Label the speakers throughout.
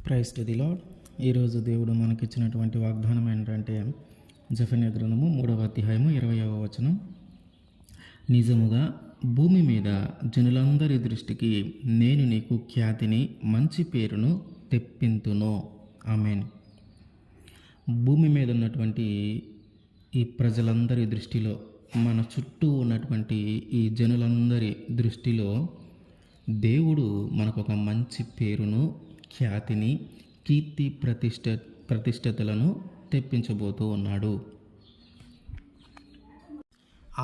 Speaker 1: Praise to the lord. ఈరోజు దేవుడు మనకిచ్చినటువంటి వాగ్దానం ఏంటంటే జెఫన్యా గ్రంథము 3వ అధ్యాయము 20వ వచనం. నిజముగా భూమి మీద జనులందరి దృష్టికి నేను నీకు ఖ్యాతిని, మంచి పేరును తెప్పింతును. ఆమేన్. భూమి మీద ఉన్నటువంటి ఈ ప్రజలందరి దృష్టిలో, మన చుట్టూ ఉన్నటువంటి ఈ జనులందరి దృష్టిలో దేవుడు మనకు ఒక మంచి పేరును, ఖ్యాతిని, కీర్తి ప్రతిష్టతలను తెప్పించబోతూ ఉన్నాడు.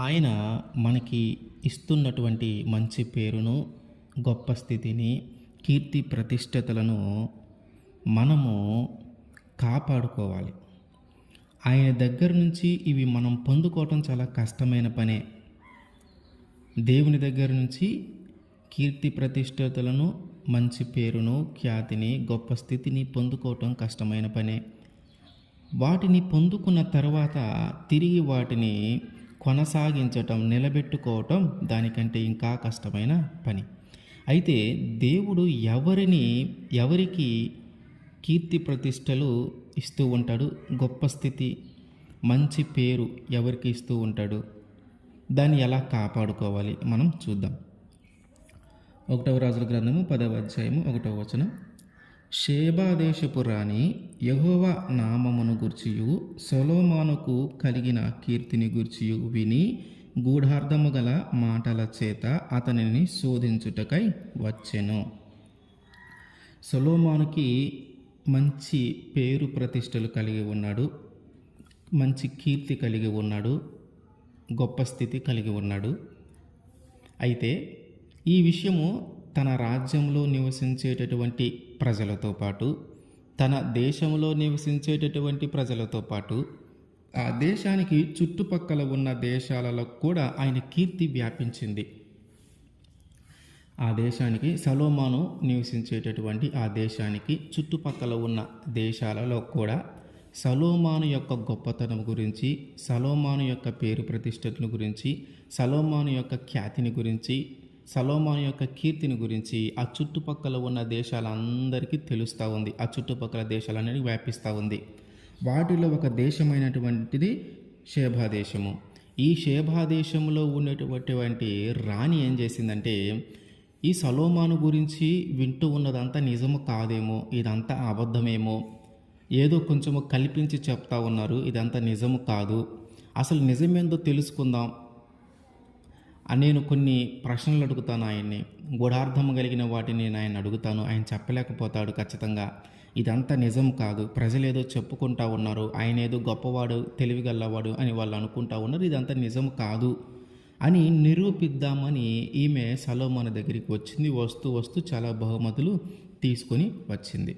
Speaker 1: ఆయన మనకి ఇస్తున్నటువంటి మంచి పేరును, గొప్ప స్థితిని, కీర్తి ప్రతిష్టతలను మనము కాపాడుకోవాలి. ఆయన దగ్గర నుంచి ఇవి మనం పొందుకోవటం చాలా కష్టమైన పనే. దేవుని దగ్గర నుంచి కీర్తి ప్రతిష్టతలను, మంచి పేరును, ఖ్యాతిని, గొప్ప స్థితిని పొందుకోవటం కష్టమైన పనే. వాటిని పొందుకున్న తర్వాత తిరిగి వాటిని కొనసాగించటం, నిలబెట్టుకోవటం దానికంటే ఇంకా కష్టమైన పని. అయితే దేవుడు ఎవరికి కీర్తి ప్రతిష్టలు ఇస్తూ ఉంటాడు, గొప్ప స్థితి, మంచి పేరు ఎవరికి ఇస్తూ ఉంటాడు, దాన్ని ఎలా కాపాడుకోవాలి మనం చూద్దాం. 1వ రాజుల గ్రంథము 10వ అధ్యాయము 1వ వచనం. షేబా దేశపు రాణి యెహోవా నామమును గూర్చియు సొలొమోనుకు కలిగిన కీర్తిని గూర్చియు విని గూఢార్థము గల మాటల చేత అతనిని శోధించుటకై వచ్చెను. సొలొమోనుకి మంచి పేరు ప్రతిష్టలు కలిగి ఉన్నాడు, మంచి కీర్తి కలిగి ఉన్నాడు, గొప్ప స్థితి కలిగి ఉన్నాడు. అయితే ఈ విషయము తన రాజ్యంలో నివసించేటటువంటి ప్రజలతో పాటు, తన దేశంలో నివసించేటటువంటి ప్రజలతో పాటు, ఆ దేశానికి చుట్టుపక్కల ఉన్న దేశాలలో కూడా ఆయన కీర్తి వ్యాపించింది. ఆ దేశానికి, సొలొమోను నివసించేటటువంటి ఆ దేశానికి చుట్టుపక్కల ఉన్న దేశాలలో కూడా సొలొమోను యొక్క గొప్పతనం గురించి, సొలొమోను యొక్క పేరు ప్రతిష్టల గురించి, సొలొమోను యొక్క ఖ్యాతిని గురించి, సొలొమోను యొక్క కీర్తిని గురించి ఆ చుట్టుపక్కల ఉన్న దేశాలందరికీ తెలుస్తూ ఉంది. ఆ చుట్టుపక్కల దేశాలన్నీ వ్యాపిస్తూ ఉంది. వాటిలో ఒక దేశమైనటువంటిది షేబా దేశము. ఈ షేబా దేశంలో ఉన్నటువంటి రాణి ఏం చేసిందంటే, ఈ సొలొమోను గురించి వింటూ ఉన్నదంతా నిజము కాదేమో, ఇదంతా అబద్ధమేమో, ఏదో కొంచెము కల్పించి చెప్తా ఉన్నారు, ఇదంతా నిజము కాదు, అసలు నిజమేందో తెలుసుకుందాం. నేను కొన్ని ప్రశ్నలు అడుగుతాను ఆయన్ని, గూఢార్థం కలిగిన వాటిని నేను ఆయన అడుగుతాను, ఆయన చెప్పలేకపోతాడు ఖచ్చితంగా. ఇదంతా నిజం కాదు, ప్రజలేదో చెప్పుకుంటా ఉన్నారు, ఆయన ఏదో గొప్పవాడు, తెలివిగల్లవాడు అని వాళ్ళు అనుకుంటా ఉన్నారు, ఇదంతా నిజం కాదు అని నిరూపిద్దామని ఈమె సొలొమోను దగ్గరికి వచ్చింది. వస్తూ చాలా బహుమతులు తీసుకొని వచ్చింది.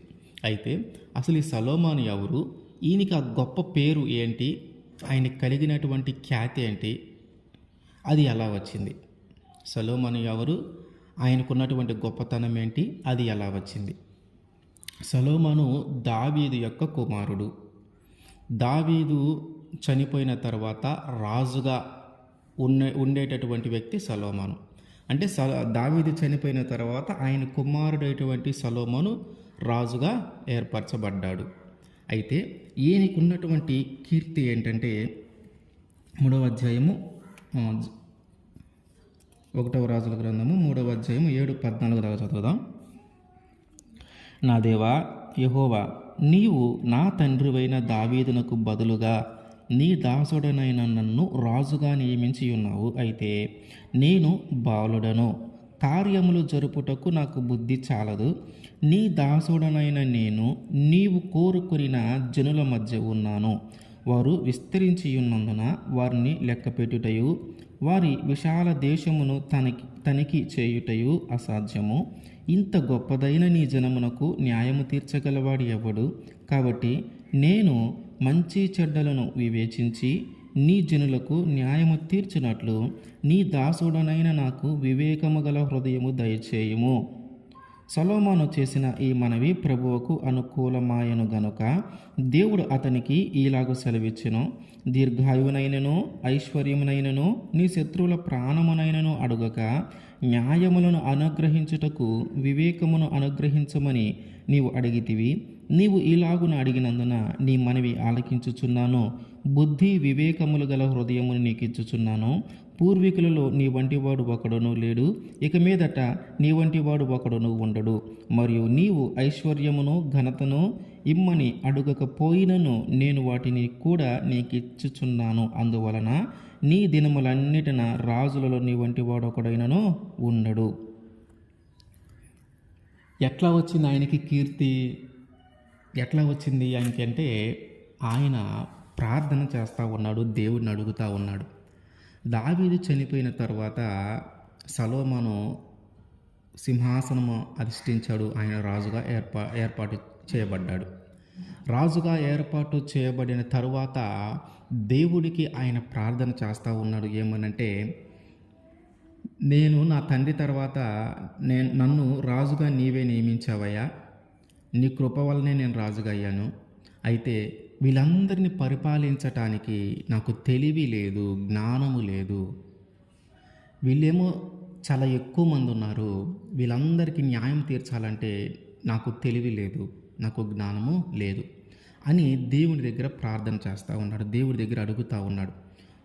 Speaker 1: అయితే అసలు ఈ సొలొమోను ఎవరు, ఈయనకి ఆ గొప్ప పేరు ఏంటి, ఆయనకి కలిగినటువంటి ఖ్యాతి ఏంటి, అది ఎలా వచ్చింది? సొలొమోను ఎవరు, ఆయనకున్నటువంటి గొప్పతనం ఏంటి, అది ఎలా వచ్చింది? సొలొమోను దావీదు యొక్క కుమారుడు. దావీదు చనిపోయిన తర్వాత రాజుగా ఉండేటటువంటి వ్యక్తి సొలొమోను. అంటే దావీదు చనిపోయిన తర్వాత ఆయన కుమారుడైనటువంటి సొలొమోను రాజుగా ఏర్పరచబడ్డాడు. అయితే ఈయనకున్నటువంటి కీర్తి ఏంటంటే 3వ అధ్యాయము 1వ రాజుల గ్రంథము 3వ అధ్యాయము 7-14 దాకా చదువుదాం. నా దేవా యెహోవా, నీవు నా తండ్రివైన దావీదునకు బదులుగా నీ దాసుడనైన నన్ను రాజుగా నియమించి ఉన్నావు. అయితే నేను బాలుడను, కార్యములు జరుపుటకు నాకు బుద్ధి చాలదు. నీ దాసుడనైన నేను నీవు కోరుకొనిన జనుల మధ్య ఉన్నాను. వారు విస్తరించి ఉన్నందున వారిని లెక్కపెట్టుటయు, వారి విశాల దేశమును తనిఖీ చేయుటయు అసాధ్యము. ఇంత గొప్పదైన నీ జనమునకు న్యాయము తీర్చగలవాడు ఎవడు? కాబట్టి నేను మంచి చెడ్డలను వివేచించి నీ జనులకు న్యాయము తీర్చినట్లు నీ దాసుడనైన నాకు వివేకము గల హృదయము దయచేయుము. సొలొమోను చేసిన ఈ మనవి ప్రభువుకు అనుకూలమాయను గనుక దేవుడు అతనికి ఈలాగు సెలవిచ్చెను, దీర్ఘాయువునైనను ఐశ్వర్యమునైనను నీ శత్రువుల ప్రాణమునైనను అడుగక న్యాయములను అనుగ్రహించుటకు వివేకమును అనుగ్రహించమని నీవు అడిగితివి. నీవు ఇలాగున అడిగినందున నీ మనవి ఆలకించుచున్నాను. బుద్ధి వివేకములు గల హృదయమును నీకిచ్చుచున్నాను. పూర్వీకులలో నీ వంటివాడు ఒకడును లేడు, ఇక మీదట నీ వంటివాడు ఒకడును ఉండడు. మరియు నీవు ఐశ్వర్యమును ఘనతను ఇమ్మని అడుగకపోయినను నేను వాటిని కూడా నీకిచ్చుచున్నాను. అందువలన నీ దినములన్నిటిన రాజులలో నీ వంటివాడు ఒకడైనను ఉండడు. ఎట్లా వచ్చింది ఆయనకి కీర్తి? ఎట్లా వచ్చింది ఆయనకి అంటే, ఆయన ప్రార్థన చేస్తూ ఉన్నాడు, దేవుడిని అడుగుతూ ఉన్నాడు. దావీదు చనిపోయిన తర్వాత సొలొమోను సింహాసనము అధిష్ఠించాడు. ఆయన రాజుగా ఏర్పాటు చేయబడ్డాడు. రాజుగా ఏర్పాటు చేయబడిన తరువాత దేవుడికి ఆయన ప్రార్థన చేస్తూ ఉన్నాడు. ఏమనంటే, నేను నా తండ్రి తర్వాత నన్ను రాజుగా నీవే నియమించావయ్యా. నీ కృప వల్లనే నేను రాజుగా అయ్యాను. అయితే వీళ్ళందరినీ పరిపాలించటానికి నాకు తెలివి లేదు, జ్ఞానము లేదు. వీళ్ళేమో చాలా ఎక్కువ మంది ఉన్నారు. వీళ్ళందరికీ న్యాయం తీర్చాలంటే నాకు తెలివి లేదు, నాకు జ్ఞానము లేదు అని దేవుని దగ్గర ప్రార్థన చేస్తూ ఉన్నాడు. దేవుడి దగ్గర అడుగుతూ ఉన్నాడు.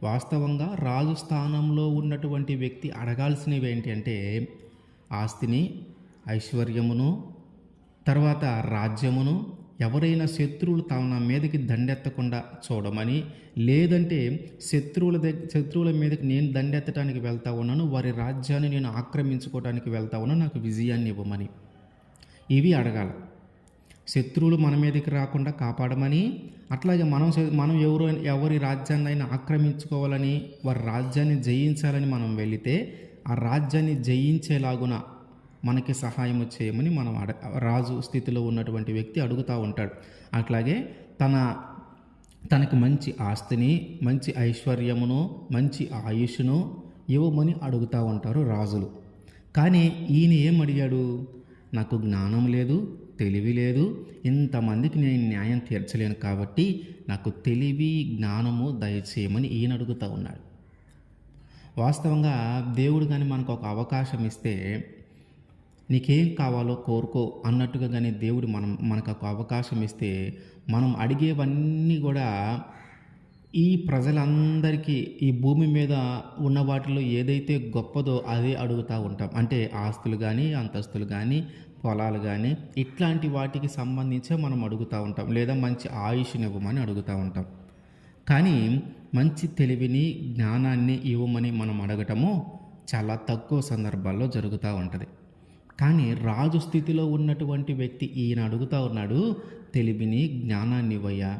Speaker 1: వాస్తవంగా రాజు స్థానంలో ఉన్నటువంటి వ్యక్తి అడగాల్సినవి ఏంటి అంటే, ఆస్తిని, ఐశ్వర్యమును, తర్వాత రాజ్యమును, ఎవరైనా శత్రువులు తమ మీదకి దండెత్తకుండా చూడమని, లేదంటే శత్రువుల మీదకి నేను దండెత్తడానికి వెళ్తా ఉన్నాను, వారి రాజ్యాన్ని నేను ఆక్రమించుకోవడానికి వెళ్తా ఉన్నాను, నాకు విజయాన్ని ఇవ్వమని, ఇవి అడగాలి. శత్రువులు మన మీదకి రాకుండా కాపాడమని, అట్లాగే మనం ఎవరి రాజ్యాన్ని అయినా ఆక్రమించుకోవాలని, వారి రాజ్యాన్ని జయించాలని మనం వెళితే ఆ రాజ్యాన్ని జయించేలాగున మనకి సహాయం చేయమని మనం రాజు స్థితిలో ఉన్నటువంటి వ్యక్తి అడుగుతూ ఉంటాడు. అట్లాగే తనకి మంచి ఆస్తిని, మంచి ఐశ్వర్యమును, మంచి ఆయుష్ను ఇవ్వమని అడుగుతూ ఉంటారు రాజులు. కానీ ఈయన ఏం అడిగాడు? నాకు జ్ఞానం లేదు, తెలివి లేదు, ఇంతమందికి నేను న్యాయం తీర్చలేను కాబట్టి నాకు తెలివి, జ్ఞానము దయచేయమని ఈయన అడుగుతూ ఉన్నాడు. వాస్తవంగా దేవుడు కానీ మనకు ఒక అవకాశం ఇస్తే, నీకేం కావాలో కోరుకో అన్నట్టుగా కానీ దేవుడు మనకు ఒక అవకాశం ఇస్తే, మనం అడిగేవన్నీ కూడా ఈ ప్రజలందరికీ ఈ భూమి మీద ఉన్న వాటిలో ఏదైతే గొప్పదో అదే అడుగుతూ ఉంటాం. అంటే ఆస్తులు కానీ, అంతస్తులు కానీ, పొలాలు కానీ, ఇట్లాంటి వాటికి సంబంధించే మనం అడుగుతూ ఉంటాం. లేదా మంచి ఆయుష్ని ఇవ్వమని అడుగుతూ ఉంటాం. కానీ మంచి తెలివిని, జ్ఞానాన్ని ఇవ్వమని మనం అడగటము చాలా తక్కువ సందర్భాల్లో జరుగుతూ ఉంటుంది. కానీ రాజు స్థితిలో ఉన్నటువంటి వ్యక్తి ఈయన అడుగుతూ ఉన్నాడు, తెలివిని, జ్ఞానాన్ని ఇవ్వయ్యా,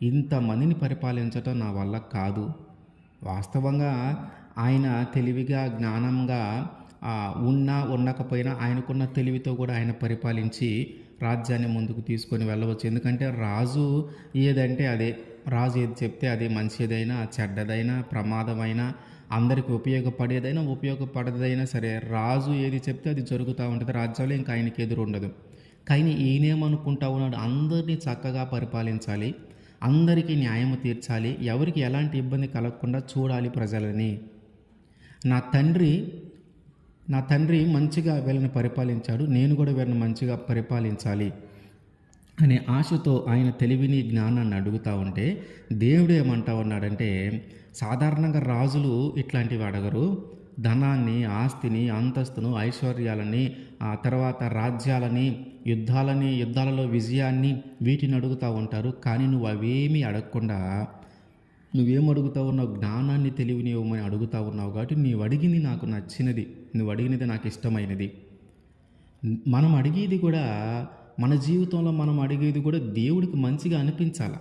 Speaker 1: ఇంతమందిని పరిపాలించటం నా వల్ల కాదు. వాస్తవంగా ఆయన తెలివిగా, జ్ఞానంగా ఉండకపోయినా ఆయనకున్న తెలివితో కూడా ఆయన పరిపాలించి రాజ్యాన్ని ముందుకు తీసుకొని వెళ్ళవచ్చు. ఎందుకంటే రాజు ఏదంటే అదే, రాజు ఏది చెప్తే అదే, మంచిదైనా చెడ్డదైనా ప్రమాదమైనా అందరికీ ఉపయోగపడేదైనా ఉపయోగపడదైనా సరే రాజు ఏది చెప్తే అది జరుగుతూ ఉంటుంది. రాజ్యంలో ఇంకా ఆయనకి ఎదురు ఉండదు. కానీ ఈయనేమనుకుంటా ఉన్నాడు, అందరినీ చక్కగా పరిపాలించాలి, అందరికీ న్యాయం తీర్చాలి, ఎవరికి ఎలాంటి ఇబ్బంది కలగకుండా చూడాలి ప్రజలని. నా తండ్రి మంచిగా వీళ్ళని పరిపాలించాడు, నేను కూడా వీళ్ళని మంచిగా పరిపాలించాలి అనే ఆశతో ఆయన తెలివిని, జ్ఞానాన్ని అడుగుతూ ఉంటే దేవుడు ఏమంటా ఉన్నాడంటే, సాధారణంగా రాజులు ఇట్లాంటివి అడగరు. ధనాన్ని, ఆస్తిని, అంతస్తును, ఐశ్వర్యాలని, ఆ తర్వాత రాజ్యాలని, యుద్ధాలలో విజయాన్ని, వీటిని అడుగుతూ ఉంటారు. కానీ నువ్వు అవేమీ అడగకుండా నువ్వేం అడుగుతూ ఉన్నావు? జ్ఞానాన్ని, తెలివిని ఇవ్వమని అడుగుతూ ఉన్నావు. కాబట్టి నీవు అడిగింది నాకు నచ్చినది, నువ్వు అడిగినది నాకు ఇష్టమైనది. మనం అడిగేది కూడా, మన జీవితంలో మనం అడిగేది కూడా దేవుడికి మంచిగా అనిపించాలి.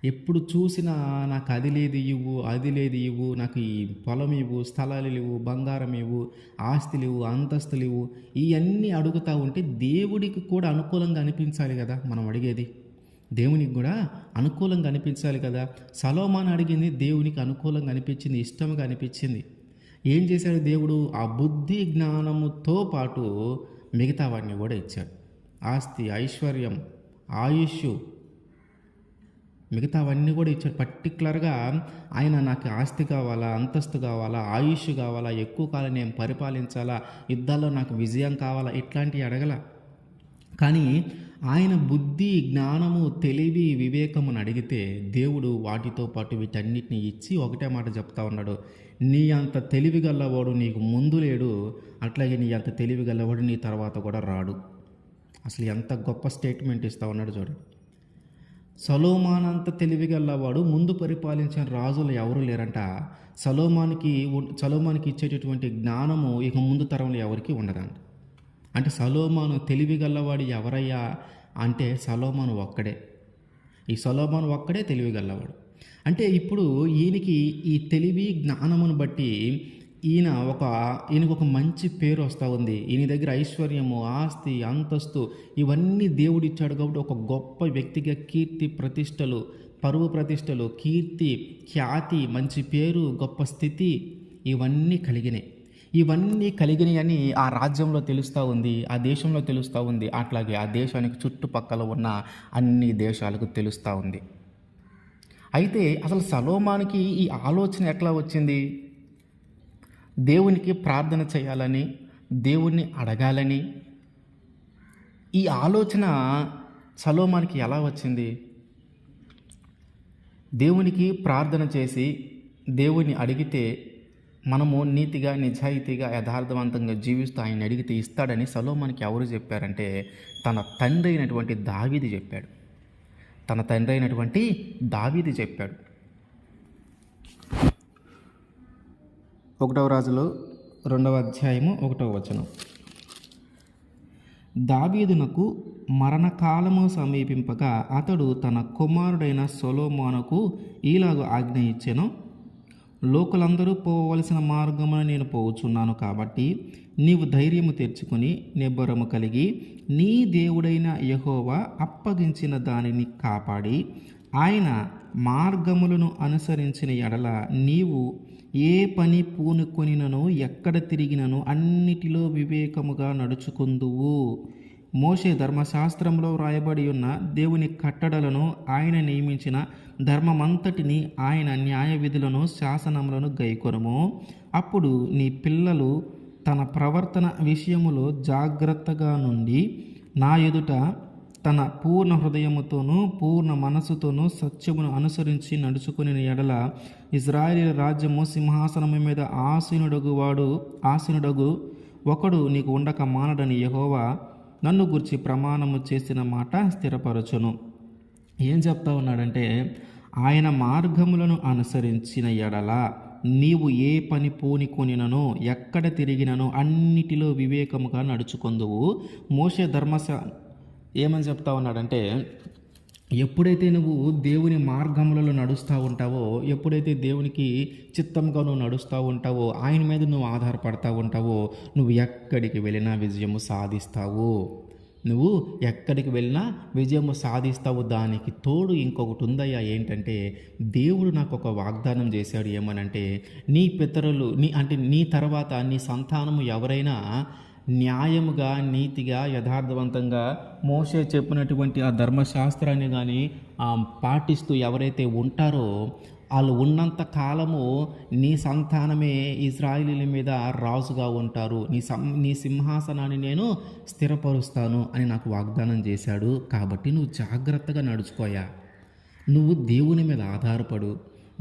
Speaker 1: ఎప్పుడు చూసినా నాకు అది లేదు ఇవ్వు, అది లేదు ఇవ్వు, నాకు ఈ పొలం ఇవ్వు, స్థలాలు ఇవ్వు, బంగారం ఇవ్వు, ఆస్తులు ఇవ్వు, అంతస్తులు ఇవ్వు, ఇవన్నీ అడుగుతూ ఉంటే దేవుడికి కూడా అనుకూలంగా అనిపించాలి కదా. మనం అడిగేది దేవునికి కూడా అనుకూలంగా అనిపించాలి కదా. సొలొమోను అడిగింది దేవునికి అనుకూలంగా అనిపించింది, ఇష్టంగా అనిపించింది. ఏం చేశాడు దేవుడు? ఆ బుద్ధి జ్ఞానముతో పాటు మిగతా వాటిని కూడా ఇచ్చాడు. ఆస్తి, ఐశ్వర్యం, ఆయుష్, మిగతావన్నీ కూడా ఇచ్చాడు. పర్టికులర్గా ఆయన నాకు ఆస్తి కావాలా, అంతస్తు కావాలా, ఆయుష్ కావాలా, ఎక్కువ కాలం నేను పరిపాలించాలా, యుద్ధాల్లో నాకు విజయం కావాలా, ఇట్లాంటివి అడగల. కానీ ఆయన బుద్ధి, జ్ఞానము, తెలివి, వివేకమును అడిగితే దేవుడు వాటితో పాటు వీటన్నిటిని ఇచ్చి ఒకటే మాట చెప్తా ఉన్నాడు, నీ అంత తెలివి గల్లవాడు నీకు ముందు లేడు, అట్లాగే నీ అంత తెలివి గల్లవాడు నీ తర్వాత కూడా రాడు. అసలు ఎంత గొప్ప స్టేట్మెంట్ ఇస్తా ఉన్నాడు చూడండి. సొలొమోను అంత తెలివి గల్లవాడు ముందు పరిపాలించిన రాజులు ఎవరు లేరంట. సొలొమోనుకి ఇచ్చేటటువంటి జ్ఞానము ఇక ముందు తరంలో ఎవరికి ఉండదంట. అంటే సొలొమోను తెలివి గల్లవాడు ఎవరయ్యా అంటే సొలొమోను ఒక్కడే. ఈ సొలొమోను ఒక్కడే తెలివి గల్లవాడు. అంటే ఇప్పుడు ఈయనకి ఈ తెలివి జ్ఞానమును బట్టి ఈయనకు ఒక మంచి పేరు వస్తూ ఉంది. ఈయన దగ్గర ఐశ్వర్యము, ఆస్తి, అంతస్తు ఇవన్నీ దేవుడు ఇచ్చాడు కాబట్టి ఒక గొప్ప వ్యక్తిగా కీర్తి ప్రతిష్టలు, పరువు ప్రతిష్టలు, కీర్తి, ఖ్యాతి, మంచి పేరు, గొప్ప స్థితి ఇవన్నీ కలిగినాయి అని ఆ రాజ్యంలో తెలుస్తూ ఉంది, ఆ దేశంలో తెలుస్తూ ఉంది. అట్లాగే ఆ దేశానికి చుట్టుపక్కల ఉన్న అన్ని దేశాలకు తెలుస్తూ ఉంది. అయితే అసలు సొలొమోనుకి ఈ ఆలోచన ఎట్లా వచ్చింది? దేవునికి ప్రార్థన చేయాలని, దేవుణ్ణి అడగాలని ఈ ఆలోచన సొలొమోనుకి ఎలా వచ్చింది? దేవునికి ప్రార్థన చేసి దేవుణ్ణి అడిగితే మనము నీతిగా, నిజాయితీగా, యథార్థవంతంగా జీవిస్తూ ఆయన అడిగితే ఇస్తాడని సొలొమోనుకి ఎవరు చెప్పారంటే తన తండ్రి అయినటువంటి దావీదు చెప్పాడు. 1 రాజులు 2వ అధ్యాయము 1వ వచనం. దావీదునకు మరణకాలము సమీపింపగా అతడు తన కుమారుడైన సొలొమోనుకు ఈలాగు ఆజ్ఞ ఇచ్చెను, లోకులందరూ పోవలసిన మార్గమున నేను పోవుచున్నాను కాబట్టి నీవు ధైర్యము తెచ్చుకొని నిబ్బరము కలిగి నీ దేవుడైన యెహోవా అప్పగించిన దానిని కాపాడి ఆయన మార్గములను అనుసరించిన ఎడల నీవు ఏ పని పూనుకొనినను ఎక్కడ తిరిగినను అన్నిటిలో వివేకముగా నడుచుకుందువు. మోషే ధర్మశాస్త్రంలో వ్రాయబడి ఉన్న దేవుని కట్టడలను, ఆయన నియమించిన ధర్మమంతటిని, ఆయన న్యాయ విధులను, శాసనములను గైకొనుము. అప్పుడు నీ పిల్లలు తన ప్రవర్తన విషయములో జాగ్రత్తగా నుండి నా ఎదుట తన పూర్ణ హృదయముతోనూ పూర్ణ మనస్సుతోనూ సత్యమును అనుసరించి నడుచుకుని ఎడల ఇశ్రాయేలు రాజ్యము సింహాసనము మీద ఆసీనుడగు ఒకడు నీకు ఉండక మానడని యెహోవా నన్ను గురించి ప్రమాణము చేసిన మాట స్థిరపరచును. ఏం చెప్తా ఉన్నాడంటే ఆయన మార్గములను అనుసరించిన ఎడల నీవు ఏ పని పూనికొనినను ఎక్కడ తిరిగినను అన్నిటిలో వివేకముగా నడుచుకొందువు. మోషే ఏమని చెప్తా ఉన్నాడంటే ఎప్పుడైతే నువ్వు దేవుని మార్గములలో నడుస్తూ ఉంటావో, ఎప్పుడైతే దేవునికి చిత్తంగా నువ్వు నడుస్తూ ఉంటావో, ఆయన మీద నువ్వు ఆధారపడతా ఉంటావో, నువ్వు ఎక్కడికి వెళ్ళినా విజయము సాధిస్తావు. దానికి తోడు ఇంకొకటి ఉందయ్యా, ఏంటంటే దేవుడు నాకు ఒక వాగ్దానం చేశాడు. ఏమనంటే నీ పితరులు నీ తర్వాత నీ సంతానము ఎవరైనా న్యాయముగా, నీతిగా, యథార్థవంతంగా మోషే చెప్పినటువంటి ఆ ధర్మశాస్త్రాన్ని కానీ పాటిస్తూ ఎవరైతే ఉంటారో వాళ్ళు ఉన్నంత కాలము నీ సంతానమే ఇశ్రాయేలీయుల మీద రాజుగా ఉంటారు, నీ సింహాసనాన్ని నేను స్థిరపరుస్తాను అని నాకు వాగ్దానం చేశాడు. కాబట్టి నువ్వు జాగ్రత్తగా నడుచుకోయా, నువ్వు దేవుని మీద ఆధారపడు,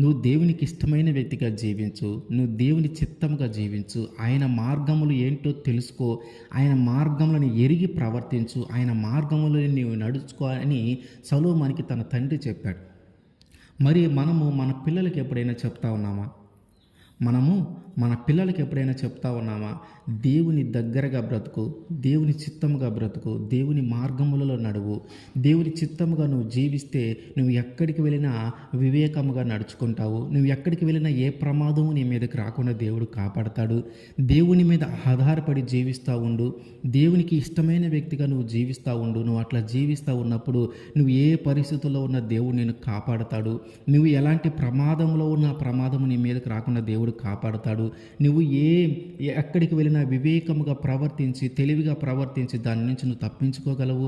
Speaker 1: నువ్వు దేవునికి ఇష్టమైన వ్యక్తిగా జీవించు, నువ్వు దేవుని చిత్తముగా జీవించు, ఆయన మార్గములు ఏంటో తెలుసుకో, ఆయన మార్గములను ఎరిగి ప్రవర్తించు, ఆయన మార్గములను నీవు నడుచుకో అని సొలొమోనుకి తన తండ్రి చెప్పాడు. మరి మనము మన పిల్లలకి ఎప్పుడైనా చెప్తా ఉన్నామా దేవుని దగ్గరగా బ్రతుకు, దేవుని చిత్తముగా బ్రతుకు, దేవుని మార్గములలో నడువు, దేవుని చిత్తముగా నువ్వు జీవిస్తే నువ్వు ఎక్కడికి వెళ్ళినా వివేకముగా నడుచుకుంటావు, నువ్వు ఎక్కడికి వెళ్ళినా ఏ ప్రమాదము నీ మీదకి రాకుండా దేవుడు కాపాడతాడు. దేవుని మీద ఆధారపడి జీవిస్తూ ఉండు, దేవునికి ఇష్టమైన వ్యక్తిగా నువ్వు జీవిస్తూ ఉండు. నువ్వు అట్లా జీవిస్తూ ఉన్నప్పుడు నువ్వు ఏ పరిస్థితుల్లో ఉన్న దేవుడు నేను కాపాడతాడు. నువ్వు ఎలాంటి ప్రమాదంలో ఉన్న ప్రమాదము నీ మీదకి రాకుండా దేవుడు కాపాడతాడు. నువ్వు ఎక్కడికి వెళ్ళినా వివేకముగా ప్రవర్తించి, తెలివిగా ప్రవర్తించి దాని నుంచి నువ్వు తప్పించుకోగలవు.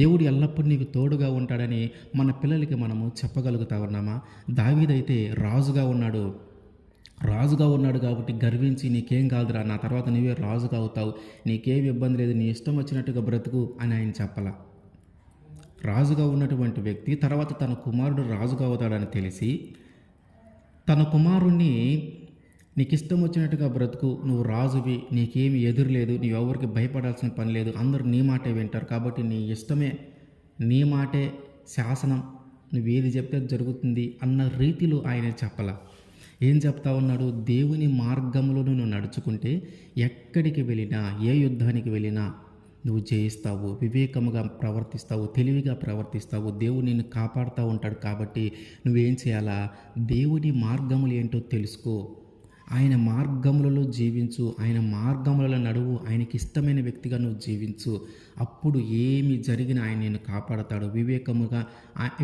Speaker 1: దేవుడు ఎల్లప్పుడూ నీకు తోడుగా ఉంటాడని మన పిల్లలకి మనము చెప్పగలుగుతా ఉన్నామా? దావీదైతే రాజుగా ఉన్నాడు, రాజుగా ఉన్నాడు కాబట్టి గర్వించి నీకేం కాదురా, నా తర్వాత నువ్వే రాజుగా అవుతావు, నీకేం ఇబ్బంది లేదు, నీ ఇష్టం వచ్చినట్టుగా బ్రతుకు అని ఆయన చెప్పలా. రాజుగా ఉన్నటువంటి వ్యక్తి తర్వాత తన కుమారుడు రాజుగా అవుతాడని తెలిసి తన కుమారుణ్ణి నీకు ఇష్టం వచ్చినట్టుగా బ్రతుకు, నువ్వు రాజువి, నీకేమి ఎదురు లేదు, నీవెవరికి భయపడాల్సిన పని లేదు, అందరూ నీ మాటే వింటారు కాబట్టి నీ ఇష్టమే, నీ మాటే శాసనం, నువ్వేది చెప్తే అది జరుగుతుంది అన్న రీతిలో ఆయన చెప్పలా. ఏం చెప్తా ఉన్నాడు? దేవుని మార్గంలో నువ్వు నడుచుకుంటే ఎక్కడికి వెళ్ళినా, ఏ యుద్ధానికి వెళ్ళినా నువ్వు జయిస్తావు, వివేకముగా ప్రవర్తిస్తావు, తెలివిగా ప్రవర్తిస్తావు, దేవుడు నిన్ను కాపాడుతూ ఉంటాడు. కాబట్టి నువ్వేం చేయాలా? దేవుని మార్గములు ఏంటో తెలుసుకో, ఆయన మార్గములలో జీవించు, ఆయన మార్గములలో నడువు, ఆయనకి ఇష్టమైన వ్యక్తిగా నువ్వు జీవించు. అప్పుడు ఏమి జరిగినా ఆయన నిన్ను కాపాడతాడు.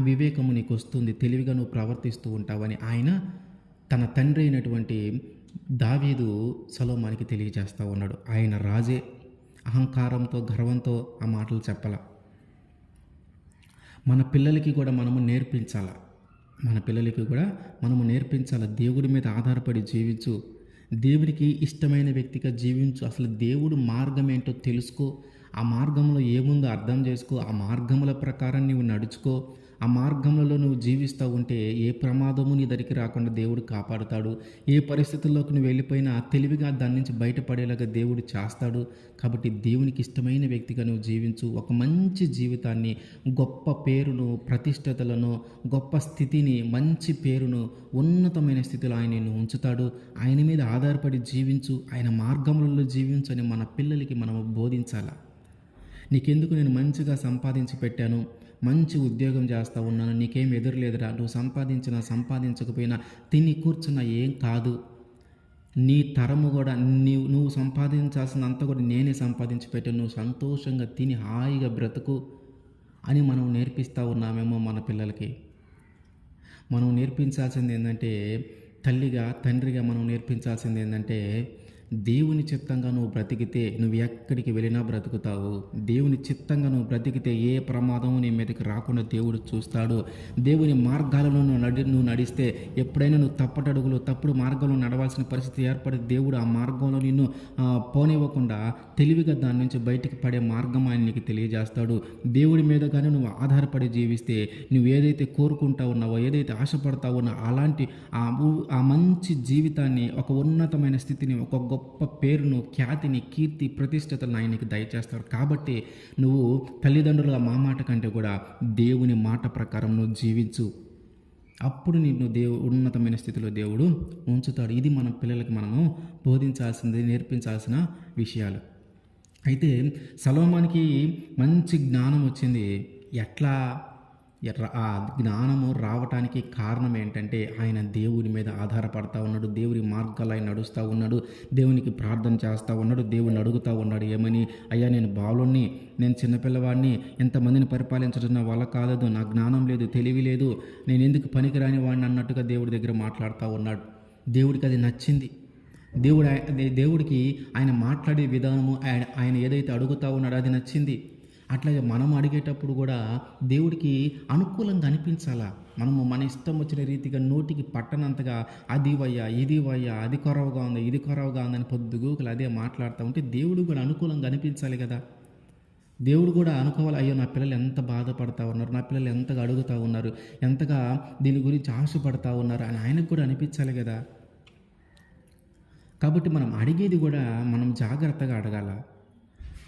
Speaker 1: వివేకము నీకు వస్తుంది, తెలివిగా నువ్వు ప్రవర్తిస్తూ ఉంటావని ఆయన తన తండ్రి అయినటువంటి దావీదు సొలొమోనుకి తెలియజేస్తూ ఉన్నాడు. ఆయన రాజే, అహంకారంతో గర్వంతో ఆ మాటలు చెప్పాల. మన పిల్లలకి కూడా మనము నేర్పించాలి. దేవుడి మీద ఆధారపడి జీవించు, దేవుడికి ఇష్టమైన వ్యక్తిగా జీవించు. అసలు దేవుడు మార్గం ఏంటో తెలుసుకో, ఆ మార్గంలో ఏముందో అర్థం చేసుకో, ఆ మార్గముల ప్రకారం నువ్వు నడుచుకో. ఆ మార్గంలో నువ్వు జీవిస్తూ ఉంటే ఏ ప్రమాదము నీ దగ్గరికి రాకుండా దేవుడు కాపాడుతాడు. ఏ పరిస్థితుల్లోకి నువ్వు వెళ్ళిపోయినా తెలివిగా దాని నుంచి బయటపడేలాగా దేవుడు చేస్తాడు. కాబట్టి దేవునికి ఇష్టమైన వ్యక్తిగా నువ్వు జీవించు. ఒక మంచి జీవితాన్ని, గొప్ప పేరును, ప్రతిష్టతలను, గొప్ప స్థితిని, మంచి పేరును, ఉన్నతమైన స్థితిలో ఆయన నిన్ను ఉంచుతాడు. ఆయన మీద ఆధారపడి జీవించు, ఆయన మార్గములలో జీవించని మన పిల్లలకి మనము బోధించాలి. నీకెందుకు, నేను మంచిగా సంపాదించి పెట్టాను, మంచి ఉద్యోగం చేస్తూ ఉన్నాను, నీకేం ఎదురులేదురా, నువ్వు సంపాదించకపోయినా తిని కూర్చున్న ఏం కాదు, నీ తరము కూడా నువ్వు సంపాదించాల్సినంత కూడా నేనే సంపాదించి పెట్టాను, నువ్వు సంతోషంగా తిని హాయిగా బ్రతుకు అని మనం నేర్పిస్తూ ఉన్నామేమో మన పిల్లలకి. మనం నేర్పించాల్సింది ఏంటంటే, తల్లిగా తండ్రిగా మనం నేర్పించాల్సింది ఏంటంటే, దేవుని చిత్తంగా నువ్వు బ్రతికితే నువ్వు ఎక్కడికి వెళ్ళినా బ్రతుకుతావు. దేవుని చిత్తంగా నువ్వు బ్రతికితే ఏ ప్రమాదము నీ మీదకి రాకుండా దేవుడు చూస్తాడు. దేవుని మార్గాలను నువ్వు నడిస్తే ఎప్పుడైనా నువ్వు తప్పుడు మార్గంలో నడవాల్సిన పరిస్థితి ఏర్పడి దేవుడు ఆ మార్గంలో నిన్ను పోనివ్వకుండా తెలివిగా దాని నుంచి బయటికి పడే మార్గం ఆయన నీకు తెలియజేస్తాడు. దేవుడి మీద కానీ నువ్వు ఆధారపడి జీవిస్తే నువ్వు ఏదైతే కోరుకుంటా ఉన్నావో, ఏదైతే ఆశపడతా ఉన్నా అలాంటి ఆ మంచి జీవితాన్ని, ఒక ఉన్నతమైన స్థితిని, ఒక గొప్ప పేరును, ఖ్యాతిని, కీర్తి, ప్రతిష్టతలను ఆయనకి దయచేస్తారు. కాబట్టి నువ్వు తల్లిదండ్రుల మాట కంటే కూడా దేవుని మాట ప్రకారం నువ్వు జీవించు. అప్పుడు నిన్ను ఉన్నతమైన స్థితిలో దేవుడు ఉంచుతాడు. ఇది మన పిల్లలకి మనము బోధించాల్సింది, నేర్పించాల్సిన విషయాలు. అయితే సొలొమోనుకి మంచి జ్ఞానం వచ్చింది. ఎట్లా ఆ జ్ఞానము రావటానికి కారణం ఏంటంటే, ఆయన దేవుని మీద ఆధారపడతా ఉన్నాడు, దేవుని మార్గాలు ఆయన నడుస్తూ ఉన్నాడు, దేవునికి ప్రార్థన చేస్తూ ఉన్నాడు, దేవుని అడుగుతూ ఉన్నాడు. ఏమని? అయ్యా, నేను బాలుణ్ణి, నేను చిన్నపిల్లవాడిని, ఎంతమందిని పరిపాలించడం నా వల్ల కాలేదు, నా జ్ఞానం లేదు, తెలివి లేదు, నేను ఎందుకు పనికిరాని వాడిని అన్నట్టుగా దేవుడి దగ్గర మాట్లాడుతూ ఉన్నాడు. దేవుడికి అది నచ్చింది. దేవుడికి ఆయన మాట్లాడే విధానము, ఆయన ఏదైతే అడుగుతూ ఉన్నాడో అది నచ్చింది. అట్లాగే మనం అడిగేటప్పుడు కూడా దేవుడికి అనుకూలంగా అనిపించాలా. మనము మన ఇష్టం వచ్చిన రీతిగా నోటికి పట్టనంతగా అది వయ్యా, ఇది వయ్యా, అది కొరవగా ఉంది, ఇది కొరవగా ఉందని పొద్దుగూకులు అదే మాట్లాడుతూ ఉంటే దేవుడు కూడా అనుకూలంగా అనిపించాలి కదా. దేవుడు కూడా అనుకోవాలి, అయ్యో నా పిల్లలు ఎంత బాధపడతా ఉన్నారు, నా పిల్లలు ఎంతగా అడుగుతూ ఉన్నారు, ఎంతగా దీని గురించి ఆశపడతా ఉన్నారు అని ఆయనకు కూడా అనిపించాలి కదా. కాబట్టి మనం అడిగేది కూడా మనం జాగ్రత్తగా అడగాల,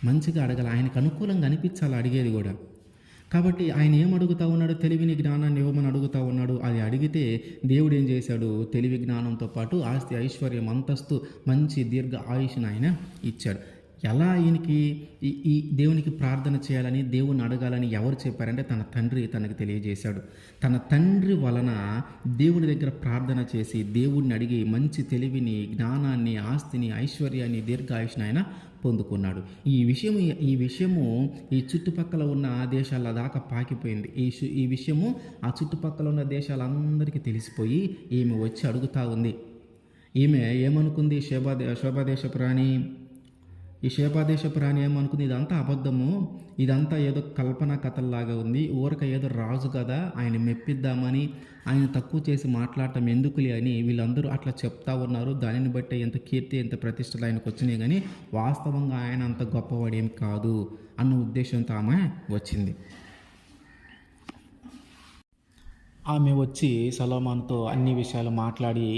Speaker 1: మంచిగా అడగాలి, ఆయనకు అనుకూలంగా అనిపించాలి అడిగేది కూడా. కాబట్టి ఆయన ఏం అడుగుతూ ఉన్నాడు? తెలివిని, జ్ఞానాన్ని ఇవ్వమని అడుగుతూ ఉన్నాడు. అది అడిగితే దేవుడు ఏం చేశాడు? తెలివి జ్ఞానంతో పాటు ఆస్తి, ఐశ్వర్యం, అంతస్తు, మంచి దీర్ఘ ఆయుష్ను ఆయన ఇచ్చాడు. ఎలా ఈయనకి ఈ దేవునికి ప్రార్థన చేయాలని, దేవుని అడగాలని ఎవరు చెప్పారంటే తన తండ్రి తనకు తెలియజేశాడు. తన తండ్రి వలన దేవుని దగ్గర ప్రార్థన చేసి దేవుడిని అడిగి మంచి తెలివిని, జ్ఞానాన్ని, ఆస్తిని, ఐశ్వర్యాన్ని, దీర్ఘాయుష్ని ఆయన పొందుకున్నాడు. ఈ విషయము ఈ చుట్టుపక్కల ఉన్న దేశాల దాకా పాకిపోయింది. ఈ విషయము ఆ చుట్టుపక్కల ఉన్న దేశాలందరికీ తెలిసిపోయి ఈమె వచ్చి అడుగుతూ ఉంది. ఈమె ఏమనుకుంది? శోభాదేశపు రాణి, ఈ శేపాదేశపు రాణి ఏమనుకుంది, ఇదంతా అబద్ధము, ఇదంతా ఏదో కల్పన కథల్లాగా ఉంది, ఊరక ఏదో రాజు కదా ఆయన మెప్పిద్దామని ఆయన తక్కువ చేసి మాట్లాడటం ఎందుకులే అని వీళ్ళందరూ అట్లా చెప్తా ఉన్నారు. దానిని బట్టి ఎంత కీర్తి ఎంత ప్రతిష్టలు ఆయనకు వచ్చినాయి, కానీ వాస్తవంగా ఆయన అంత గొప్పవాడేం కాదు అన్న ఉద్దేశంతో ఆమె వచ్చింది. ఆమె వచ్చి సొలొమోనుతో అన్ని విషయాలు మాట్లాడి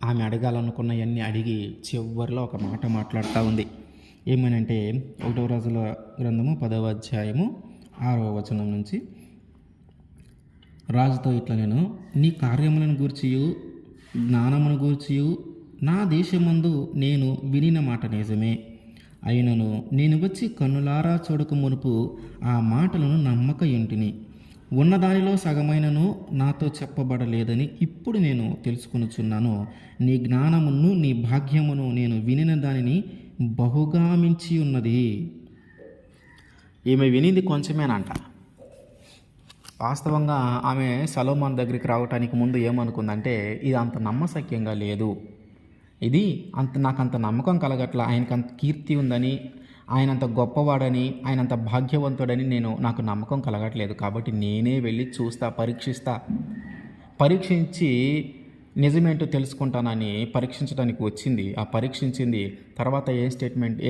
Speaker 1: ఆమె అడగాలనుకున్నవన్నీ అడిగి చివరిలో ఒక మాట మాట్లాడుతూ ఉంది. ఏమనంటే 1 రాజుల గ్రంథము 10వ అధ్యాయము 6వ వచనం నుంచి, రాజుతో ఇట్లా, నేను నీ కార్యములను గూర్చియు జ్ఞానమును గూర్చియు నా దేశమందు నేను వినిన మాట నిజమే, అయినను నేను వచ్చి కన్నులారా చూడక మునుపు ఆ మాటలను నమ్మక ఇంటిని, ఉన్నదానిలో సగమైనను నాతో చెప్పబడలేదని ఇప్పుడు నేను తెలుసుకొనుచున్నాను. నీ జ్ఞానమును నీ భాగ్యమును నేను వినిన దానిని బహుగా మించి ఉన్నది. ఈమె వినింది కొంచెమేనంట. వాస్తవంగా ఆమె సొలొమోను దగ్గరికి రావటానికి ముందు ఏమనుకుందంటే, ఇది అంత నమ్మశక్యంగా లేదు, ఇది నాకంత నమ్మకం కలగట్ల, ఆయనకంత కీర్తి ఉందని, ఆయనంత గొప్పవాడని, ఆయనంత భాగ్యవంతుడని నాకు నమ్మకం కలగట్లేదు. కాబట్టి నేనే వెళ్ళి చూస్తా, పరీక్షించి నిజమేంటో తెలుసుకుంటానని పరీక్షించడానికి వచ్చింది. ఆ పరీక్షించింది తర్వాత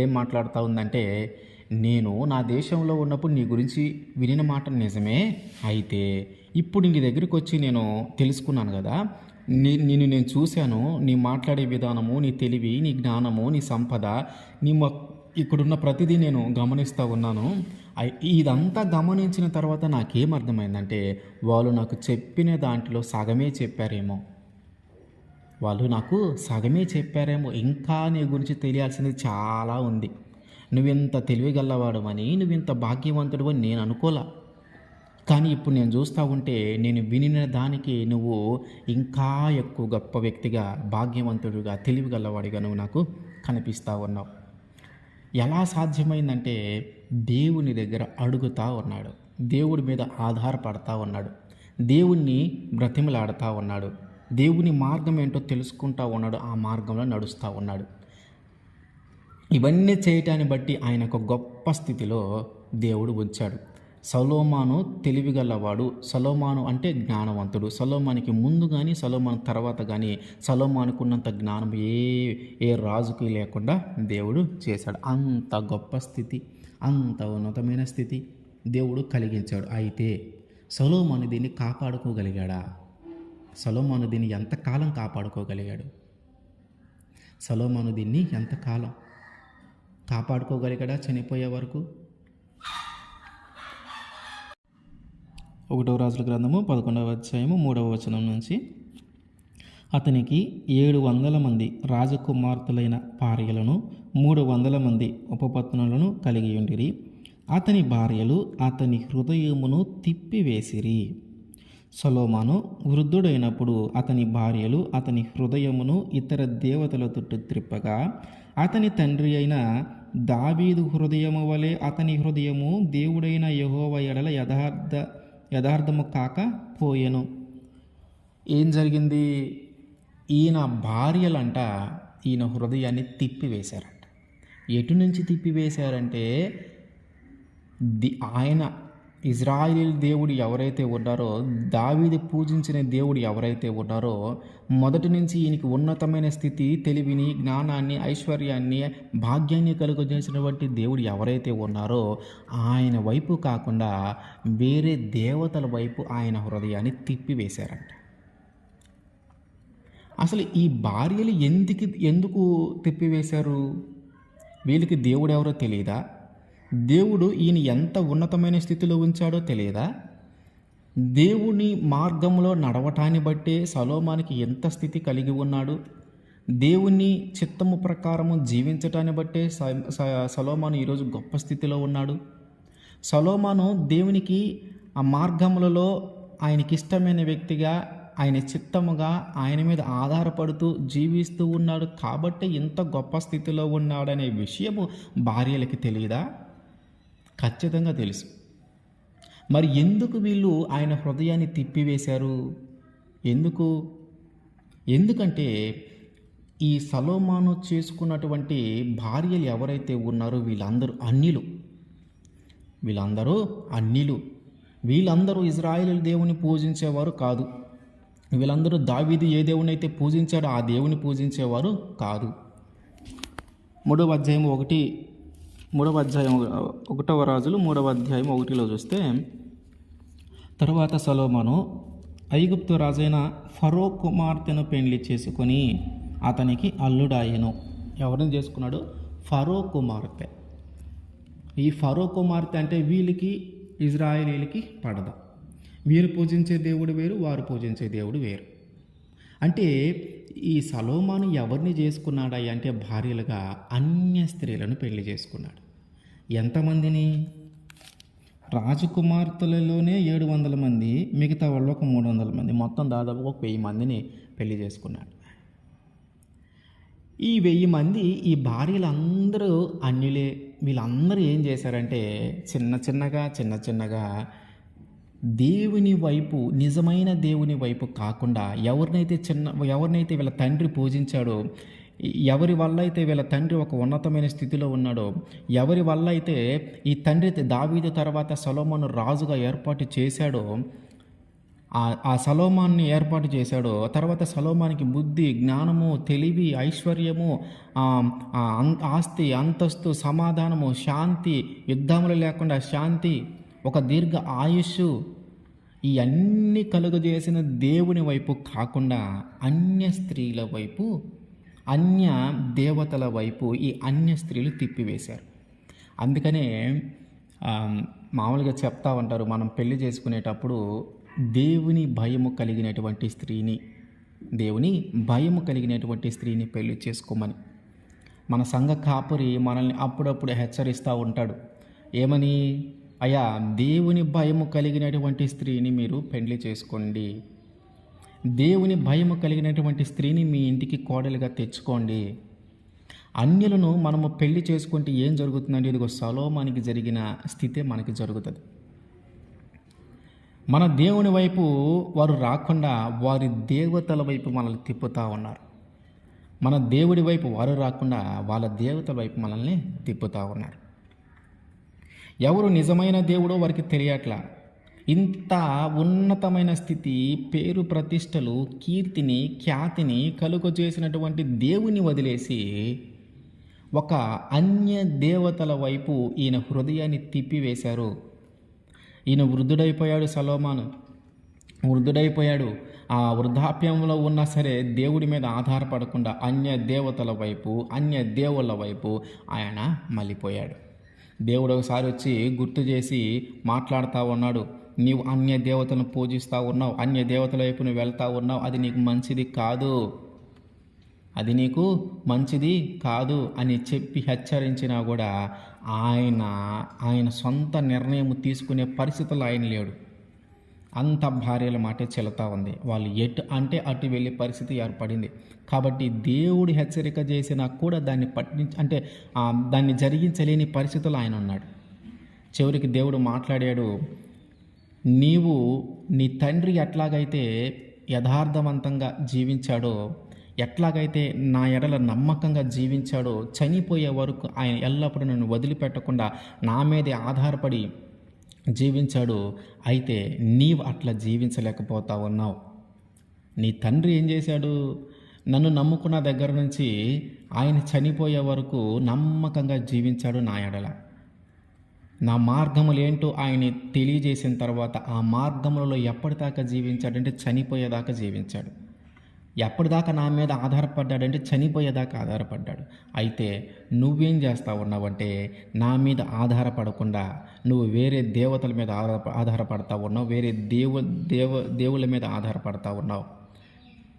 Speaker 1: ఏం మాట్లాడుతూ ఉందంటే, నేను నా దేశంలో ఉన్నప్పుడు నీ గురించి వినిన మాట నిజమే, అయితే ఇప్పుడు నీ దగ్గరికి వచ్చి నేను తెలుసుకున్నాను కదా, నేను చూశాను, నీ మాట్లాడే విధానము, నీ తెలివి, నీ జ్ఞానము, నీ సంపద, ఇక్కడున్న ప్రతిదీ నేను గమనిస్తూ ఉన్నాను. ఇదంతా గమనించిన తర్వాత నాకేం అర్థమైందంటే, వాళ్ళు నాకు చెప్పిన దాంట్లో సగమే చెప్పారేమో, ఇంకా నీ గురించి తెలియాల్సింది చాలా ఉంది. నువ్వింత తెలివిగలవాడమని, నువ్వింత భాగ్యవంతుడు అని నేను అనుకోలే, కానీ ఇప్పుడు నేను చూస్తూ ఉంటే నేను వినిన దానికి నువ్వు ఇంకా ఎక్కువ గొప్ప వ్యక్తిగా, భాగ్యవంతుడిగా, తెలివిగలవాడిగా నువ్వు నాకు కనిపిస్తూ ఉన్నావు. ఎలా సాధ్యమైందంటే, దేవుని దగ్గర అడుగుతూ ఉన్నాడు, దేవుడి మీద ఆధారపడతా ఉన్నాడు, దేవుణ్ణి బ్రతిమలాడుతూ ఉన్నాడు, దేవుని మార్గం ఏంటో తెలుసుకుంటూ ఉన్నాడు, ఆ మార్గంలో నడుస్తూ ఉన్నాడు. ఇవన్నీ చేయటాన్ని బట్టి ఆయన ఒక గొప్ప స్థితిలో దేవుడు ఉంచాడు. సొలొమోను తెలివిగలవాడు, సొలొమోను అంటే జ్ఞానవంతుడు. సొలొమోనుకి ముందు కానీ సొలొమోను తర్వాత కానీ సొలొమోనుకున్నంత జ్ఞానం ఏ రాజుకి లేకుండా దేవుడు చేశాడు. అంత గొప్ప స్థితి, అంత ఉన్నతమైన స్థితి దేవుడు కలిగించాడు. అయితే సొలొమోను దీన్ని కాపాడుకోగలిగాడా? సొలొమోను దీన్ని ఎంతకాలం కాపాడుకోగలిగాడు? సొలొమోను దీన్ని ఎంతకాలం కాపాడుకోగలిగాడా చనిపోయే వరకు? 1 రాజుల గ్రంథము 11వ అధ్యాయము 3వ వచనం నుంచి, అతనికి 700 మంది రాజకుమార్తెలైన భార్యలను 300 మంది ఉపపత్నులను కలిగి ఉండిరి. అతని భార్యలు అతని హృదయమును తిప్పివేసిరి. సొలొమోను వృద్ధుడైనప్పుడు అతని భార్యలు అతని హృదయమును ఇతర దేవతల చుట్టూ త్రిప్పగా, అతని తండ్రి అయిన దావీదు హృదయము వలె అతని హృదయము దేవుడైన యెహోవా ఎడల యథార్థము కాక పోయెను. ఏం జరిగింది? ఈయన భార్యలంట ఈయన హృదయాన్ని తిప్పివేశారంట. ఎటు నుంచి తిప్పివేశారంటే, ఆయన ఇజ్రాయేల్ దేవుడు ఎవరైతే ఉన్నారో, దావీదు పూజించిన దేవుడు ఎవరైతే ఉన్నారో, మొదటి నుంచి ఈయనకి ఉన్నతమైన స్థితి, తెలివిని, జ్ఞానాన్ని, ఐశ్వర్యాన్ని, భాగ్యాన్ని కలుగజేసినటువంటి దేవుడు ఎవరైతే ఉన్నారో ఆయన వైపు కాకుండా వేరే దేవతల వైపు ఆయన హృదయాన్ని తిప్పివేశారంట. అసలు ఈ భార్యలు ఎందుకు తిప్పివేశారు? వీళ్ళకి దేవుడు ఎవరో తెలియదా? దేవుడు ఈయన ఎంత ఉన్నతమైన స్థితిలో ఉంచాడో తెలియదా? దేవుని మార్గంలో నడవటాన్ని బట్టే సొలొమోనుకి ఎంత స్థితి కలిగి ఉన్నాడు. దేవుని చిత్తము ప్రకారము జీవించటాన్ని బట్టే సొలొమోను ఈరోజు గొప్ప స్థితిలో ఉన్నాడు. సొలొమోను దేవునికి ఆ మార్గములలో ఆయనకి ఇష్టమైన వ్యక్తిగా, ఆయన చిత్తముగా, ఆయన మీద ఆధారపడుతూ జీవిస్తూ ఉన్నాడు. కాబట్టి ఇంత గొప్ప స్థితిలో ఉన్నాడనే విషయము భార్యలకి తెలియదా? ఖచ్చితంగా తెలుసు. మరి ఎందుకు వీళ్ళు ఆయన హృదయాన్ని తిప్పివేశారు? ఎందుకంటే ఈ సొలొమోను చేసుకున్నటువంటి భార్యలు ఎవరైతే ఉన్నారో వీళ్ళందరూ అన్యులు. వీళ్ళందరూ ఇజ్రాయేలు దేవుని పూజించేవారు కాదు. వీళ్ళందరూ దావీదు ఏ దేవుని అయితే పూజించాడో ఆ దేవుని పూజించేవారు కాదు. 3వ అధ్యాయం 1వ రాజులు 3వ అధ్యాయం 1లో చూస్తే, తరువాత సొలొమోను ఐగుప్తు రాజైన ఫరో కుమార్తెను పెళ్లి చేసుకొని అతనికి అల్లుడాయెను. ఎవరిని చేసుకున్నాడు? ఫరో కుమార్తె. ఈ ఫరో కుమార్తె అంటే వీళ్ళకి ఇజ్రాయేలీలకి పడదు. వీరు పూజించే దేవుడు వేరు, వారు పూజించే దేవుడు వేరు. అంటే ఈ సొలొమోను ఎవరిని చేసుకున్నాడా అంటే భార్యలుగా అన్య స్త్రీలను పెళ్లి చేసుకున్నాడు. ఎంతమందిని? రాజకుమార్తెలలోనే 700 మంది, మిగతా వాళ్ళు ఒక 300 మంది, మొత్తం దాదాపు ఒక 1000 మందిని పెళ్లి చేసుకున్నాడు. ఈ 1000 మంది ఈ భార్యలందరూ అన్యులే. వీళ్ళందరూ ఏం చేశారంటే చిన్న చిన్నగా దేవుని వైపు, నిజమైన దేవుని వైపు కాకుండా ఎవరినైతే వీళ్ళ తండ్రి పూజించాడో, ఎవరి వల్ల అయితే వీళ్ళ తండ్రి ఒక ఉన్నతమైన స్థితిలో ఉన్నాడో, ఎవరి వల్ల అయితే ఈ తండ్రి దావీదు తర్వాత సొలొమోను రాజుగా ఏర్పాటు చేశాడో, ఆ సొలొమోన్ని ఏర్పాటు చేశాడో, తర్వాత సొలొమోనికి బుద్ధి, జ్ఞానము, తెలివి, ఐశ్వర్యము, ఆస్తి, అంతస్తు, సమాధానము, శాంతి, యుద్ధములు లేకుండా శాంతి, ఒక దీర్ఘ ఆయుష్, ఈ అన్ని కలుగజేసిన దేవుని వైపు కాకుండా అన్య స్త్రీల వైపు, అన్య దేవతల వైపు ఈ అన్య స్త్రీలు తిప్పివేశారు. అందుకనే మామూలుగా చెప్తా ఉంటారు, మనం పెళ్లి చేసుకునేటప్పుడు దేవుని భయము కలిగినటువంటి స్త్రీని పెళ్లి చేసుకోమని. మన సంఘ కాపురి మనల్ని అప్పుడప్పుడు హెచ్చరిస్తూ ఉంటాడు. ఏమని? అయ్యా, దేవుని భయము కలిగినటువంటి స్త్రీని మీరు పెళ్లి చేసుకోండి, దేవుని భయము కలిగినటువంటి స్త్రీని మీ ఇంటికి కోడలుగా తెచ్చుకోండి. అన్యులను మనము పెళ్లి చేసుకుంటే ఏం జరుగుతుందంటే, ఇదిగో సొలొమోనుకి జరిగిన స్థితే మనకి జరుగుతుంది. మన దేవుని వైపు వారు రాకుండా వారి దేవతల వైపు మనల్ని తిప్పుతూ ఉన్నారు. మన దేవుడి వైపు వారు రాకుండా వాళ్ళ దేవతల వైపు మనల్ని తిప్పుతూ ఉన్నారు. ఎవరు నిజమైన దేవుడో వారికి తెలియట్లా. ఇంత ఉన్నతమైన స్థితి, పేరు ప్రతిష్టలు, కీర్తిని, ఖ్యాతిని కలుగజేసినటువంటి దేవుని వదిలేసి ఒక అన్య దేవతల వైపు ఈయన హృదయాన్ని తిప్పివేశారు. ఈయన వృద్ధుడైపోయాడు. సొలొమోను వృద్ధుడైపోయాడు. ఆ వృద్ధాప్యంలో ఉన్నా సరే దేవుడి మీద ఆధారపడకుండా అన్య దేవతల వైపు, అన్య దేవుళ్ళ వైపు ఆయన మళ్ళీపోయాడు. దేవుడు ఒకసారి వచ్చి గుర్తు చేసి మాట్లాడుతూ ఉన్నాడు, నీవు అన్య దేవతలను పూజిస్తూ ఉన్నావు, అన్య దేవతల వైపు నువ్వు వెళ్తూ ఉన్నావు, అది నీకు మంచిది కాదు అని చెప్పి హెచ్చరించినా కూడా ఆయన సొంత నిర్ణయం తీసుకునే పరిస్థితుల్లో ఆయన లేడు. అంత భార్యల మాటే చెల్లుతూ ఉంది. వాళ్ళు ఎటు అంటే అటు వెళ్ళే పరిస్థితి ఏర్పడింది. కాబట్టి దేవుడు హెచ్చరిక చేసినా కూడా దాన్ని జరిగించలేని పరిస్థితుల్లో ఆయన ఉన్నాడు. చివరికి దేవుడు మాట్లాడాడు, నీవు నీ తండ్రి ఎట్లాగైతే యథార్థవంతంగా జీవించాడో, ఎట్లాగైతే నా ఎడల నమ్మకంగా జీవించాడో, చనిపోయే వరకు ఆయన ఎల్లప్పుడూ నన్ను వదిలిపెట్టకుండా నా మీదే ఆధారపడి జీవించాడు, అయితే నీవు అట్లా జీవించలేకపోతా ఉన్నావు. నీ తండ్రి ఏం చేశాడు? నన్ను నమ్ముకున్న దగ్గర నుంచి ఆయన చనిపోయే వరకు నమ్మకంగా జీవించాడు నా ఎడల. నా మార్గములు ఏంటో ఆయన తెలియజేసిన తర్వాత ఆ మార్గములలో ఎప్పటిదాకా జీవించాడంటే చనిపోయేదాకా జీవించాడు. ఎప్పటిదాకా నా మీద ఆధారపడ్డాడంటే చనిపోయేదాకా ఆధారపడ్డాడు. అయితే నువ్వేం చేస్తా ఉన్నావంటే నా మీద ఆధారపడకుండా నువ్వు వేరే దేవతల మీద ఆధారపడతా ఉన్నావు, వేరే దేవుళ్ళ మీద ఆధారపడతా ఉన్నావు,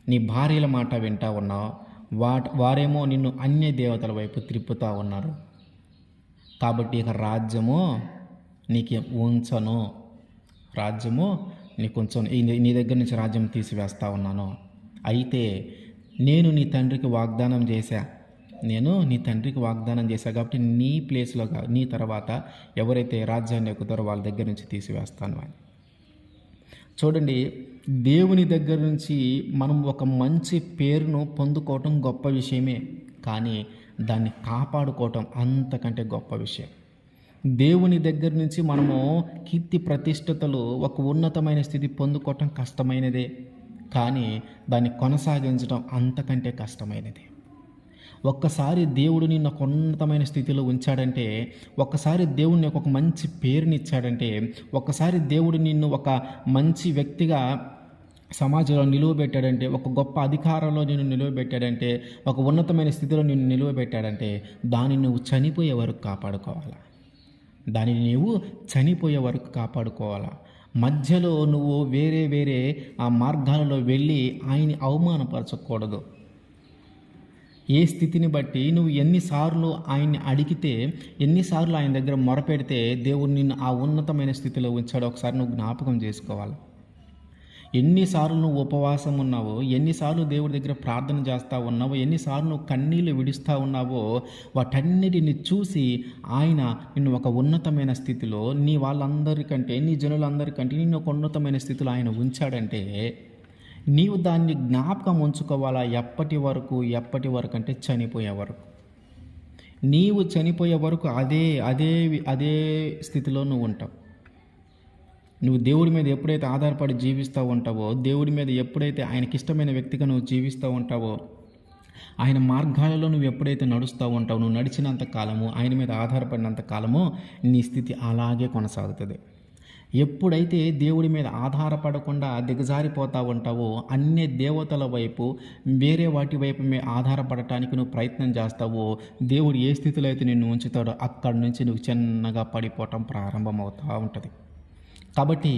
Speaker 1: నీ భార్యల మాట వింటా ఉన్నావు, వారేమో నిన్ను అన్య దేవతల వైపు త్రిప్పుతూ ఉన్నారు. కాబట్టి ఇక రాజ్యము నీకు ఉంచను, నీ దగ్గర నుంచి రాజ్యం తీసివేస్తా ఉన్నాను. అయితే నేను నీ తండ్రికి వాగ్దానం చేశా కాబట్టి నీ ప్లేస్లో నీ తర్వాత ఎవరైతే రాజ్యాన్ని ఎక్కుతారో వాళ్ళ దగ్గర నుంచి తీసివేస్తాను అని. చూడండి, దేవుని దగ్గర నుంచి మనం ఒక మంచి పేరును పొందుకోవటం గొప్ప విషయమే, కానీ దాన్ని కాపాడుకోవటం అంతకంటే గొప్ప విషయం. దేవుని దగ్గర నుంచి మనము కీర్తి ప్రతిష్టతలు, ఒక ఉన్నతమైన స్థితి పొందుకోవటం కష్టమైనదే, కానీ దాన్ని కొనసాగించడం అంతకంటే కష్టమైనది. ఒక్కసారి దేవుడు నిన్ను ఒక ఉన్నతమైన స్థితిలో ఉంచాడంటే, ఒక్కసారి దేవుడు నీకు ఒక మంచి పేరునిచ్చాడంటే, ఒక్కసారి దేవుడు నిన్ను ఒక మంచి వ్యక్తిగా సమాజంలో నిలువబెట్టాడంటే, ఒక గొప్ప అధికారంలో నిన్ను నిలువబెట్టాడంటే, ఒక ఉన్నతమైన స్థితిలో నిన్ను నిలువబెట్టాడంటే, దానిని నువ్వు చనిపోయే వరకు కాపాడుకోవాలి. దానిని నీవు చనిపోయే వరకు కాపాడుకోవాలా. మధ్యలో నువ్వు వేరే ఆ మార్గాలలో వెళ్ళి ఆయన్ని అవమానపరచకూడదు. ఏ స్థితిని బట్టి నువ్వు ఎన్నిసార్లు ఆయన్ని అడిగితే, ఎన్నిసార్లు ఆయన దగ్గర మొరపెడితే దేవుడు నిన్ను ఆ ఉన్నతమైన స్థితిలో ఉంచాడో ఒకసారి నువ్వు జ్ఞాపకం చేసుకోవాలి. ఎన్నిసార్లు నువ్వు ఉపవాసం ఉన్నావో, ఎన్నిసార్లు దేవుడి దగ్గర ప్రార్థన చేస్తూ ఉన్నావో, ఎన్నిసార్లు నువ్వు కన్నీళ్ళు విడుస్తూ ఉన్నావో, వాటన్నిటిని చూసి ఆయన నిన్ను ఒక ఉన్నతమైన స్థితిలో, నీ వాళ్ళందరికంటే, నీ జనులందరికంటే నిన్ను ఒక ఉన్నతమైన స్థితిలో ఆయన ఉంచాడంటే, నీవు దాన్ని జ్ఞాపకం ఉంచుకోవాలా. ఎప్పటి వరకు అంటే చనిపోయే వరకు. నీవు చనిపోయే వరకు అదే స్థితిలో నువ్వు ఉంటావు. నువ్వు దేవుడి మీద ఎప్పుడైతే ఆధారపడి జీవిస్తూ ఉంటావో, దేవుడి మీద ఎప్పుడైతే ఆయనకి ఇష్టమైన వ్యక్తిగా నువ్వు జీవిస్తూ ఉంటావో, ఆయన మార్గాలలో నువ్వు ఎప్పుడైతే నడుస్తూ ఉంటావో, నువ్వు నడిచినంత కాలము, ఆయన మీద ఆధారపడినంత కాలము నీ స్థితి అలాగే కొనసాగుతుంది. ఎప్పుడైతే దేవుడి మీద ఆధారపడకుండా దిగజారిపోతూ ఉంటావో, అన్ని దేవతల వైపు, వేరే వాటి వైపు ఆధారపడటానికి నువ్వు ప్రయత్నం చేస్తావో, దేవుడు ఏ స్థితిలో అయితే నిన్ను ఉంచుతాడో అక్కడి నుంచి నువ్వు చిన్నగా పడిపోవటం ప్రారంభమవుతూ ఉంటుంది. కాబట్టి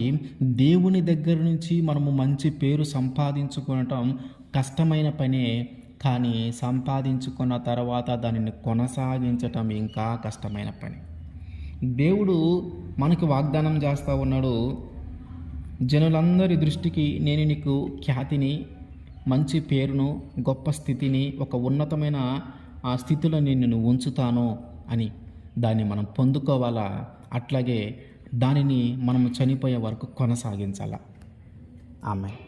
Speaker 1: దేవుని దగ్గర నుంచి మనము మంచి పేరు సంపాదించుకోవటం కష్టమైన పనే, కానీ సంపాదించుకున్న తర్వాత దానిని కొనసాగించటం ఇంకా కష్టమైన పని. దేవుడు మనకు వాగ్దానం చేస్తూ ఉన్నాడు, జనులందరి దృష్టికి నేను నీకు ఖ్యాతిని, మంచి పేరును, గొప్ప స్థితిని, ఒక ఉన్నతమైన ఆ స్థితిలో నేను ఉంచుతాను అని. దాన్ని మనం పొందుకోవాలా. అట్లాగే దానిని మనము చనిపోయే వరకు కొనసాగించాలా. ఆమేన్.